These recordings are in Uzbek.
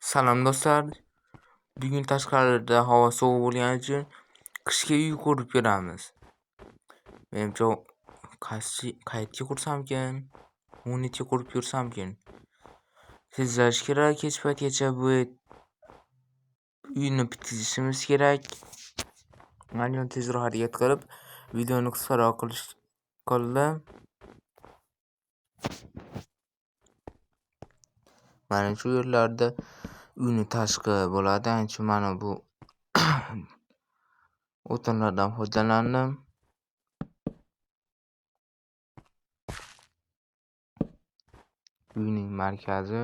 Salom do'stlar. Bugun tashqarida havo sovuq bo'lgani uchun qishki uy qurib ko'ramiz. Menimcha qayerga qursamkin, necha qurib ko'rsamkin. Tezlash kerak, kech paytgacha bu uyni bitkazishimiz kerak. Men tezroq harakat qilib videoni qisqaroq qildim. Mana shu yerlarda uyni tashqi bo'ladi. Ancha mana bu o'tinlardan foydalandim. Uyning markazi.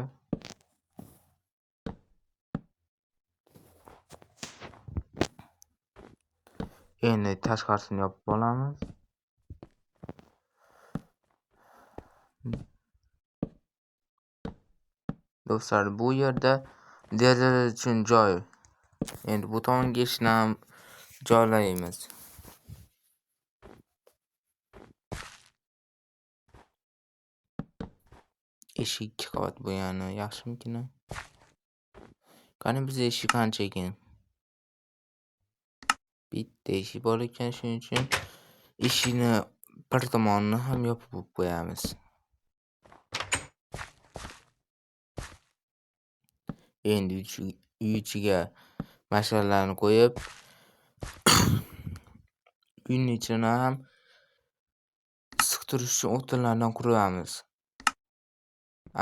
Endi tashqarisini yopib olamiz. Do'stlar, bu yerda deraza uchun joy. Endi bu tomonga eshikni ham joylaymiz. Eshik 2 qavat bo'lgani yaxshimikin? Qani bizda eshik qancha ekan? Bitta eshik bor ekan, shuning uchun eshikni bir tomonini ham yopib qo'yamiz. Endi uy ichiga mash'allarni qo'yib, uyning ichini ham issiq turish uchun o'tinlardan quramiz.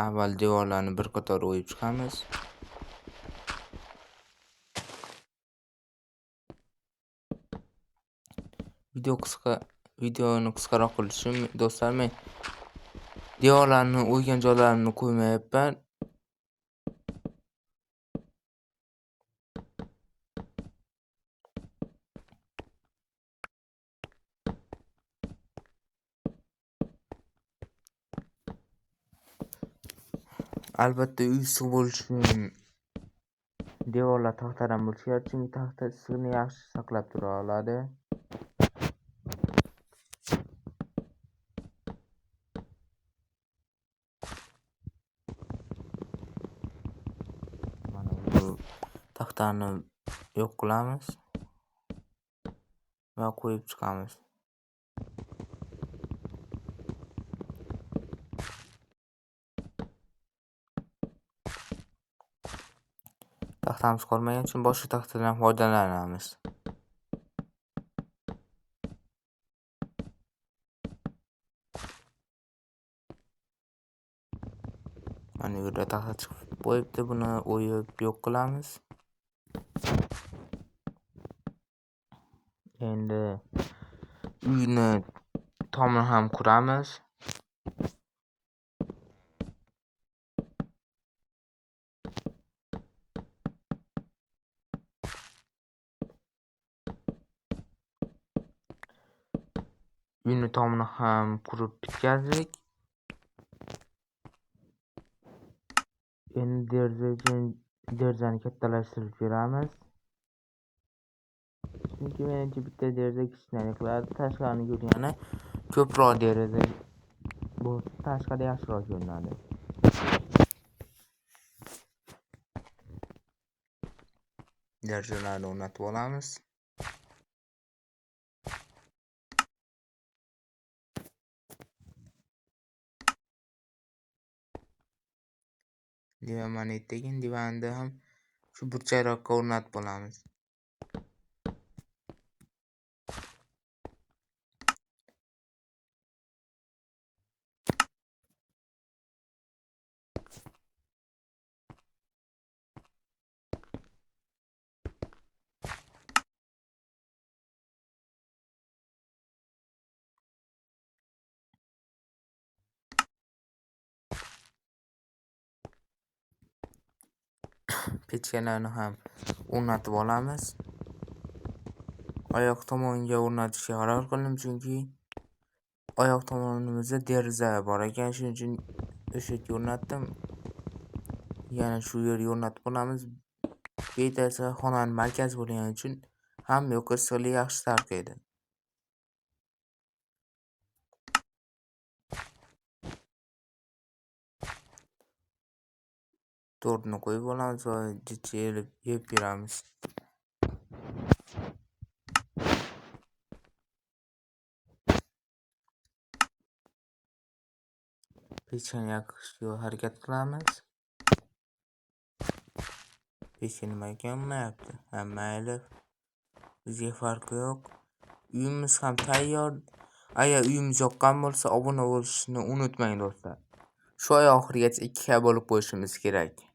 Avval devorlarni bir qator o'yib chiqamiz. Videoni qisqaroq qilish uchun do'stlar, men devorlarni o'ygan joylarini qo'ymayapman. Albatta uy issiq bo'lishi uchun devorlar taxtadan bo'lishi kerak, chunki taxta issiqni yaxshi saqlab tura oladi. Mana bu taxtani yo'q qilamiz va qo'yib chiqamiz. Taxtamiz qolmagan uchun boshqa taxtadan foydalanamiz. Mana bu yerda taxta chiqib qo'yibdi, buni o'yib yo'q qilamiz. Endi uyni tomini ham quramiz. Uyni tomini ham qurib bitkazdik. Endi derazani kattalashtirib beramiz. Chunki menimcha bitta deraza kichkina qiladi. Tashqarini ko'rgani ko'proq deraza bu tashqari yaxshiroq ko'rinadi. Derazalarni o'rnatib olamiz. Divan divanni ham shu burchakroqqa o'rnatib olamiz. Pechkalarni ham o'rnatib olamiz. Oyoq tomonga o'rnatishga qaror qildim, chunki oyoq tomonimizda deraza bor ekan, shuning uchun o'sha yerga o'rnatdim. Yana shu yerga o'rnatib olamiz. Bu yerda esa xonaning markazi bo'lgani uchun hamma yoqqa issiqlik yaxshi tarqaydi. To'rtni qo'yib olamiz va jichcha yeb beramiz. Pechani yoqishga harakat qilamiz. Pecha nimaga yonmayapti? Ha, mayli. Bizga farqi yo'q. Uyimiz ham tayyor. Agar uyimiz yoqqan bo'lsa, obuna bo'lishni unutmang do'stlar. Shu oy oxirigacha 2K bo'lib qo'yishimiz kerak.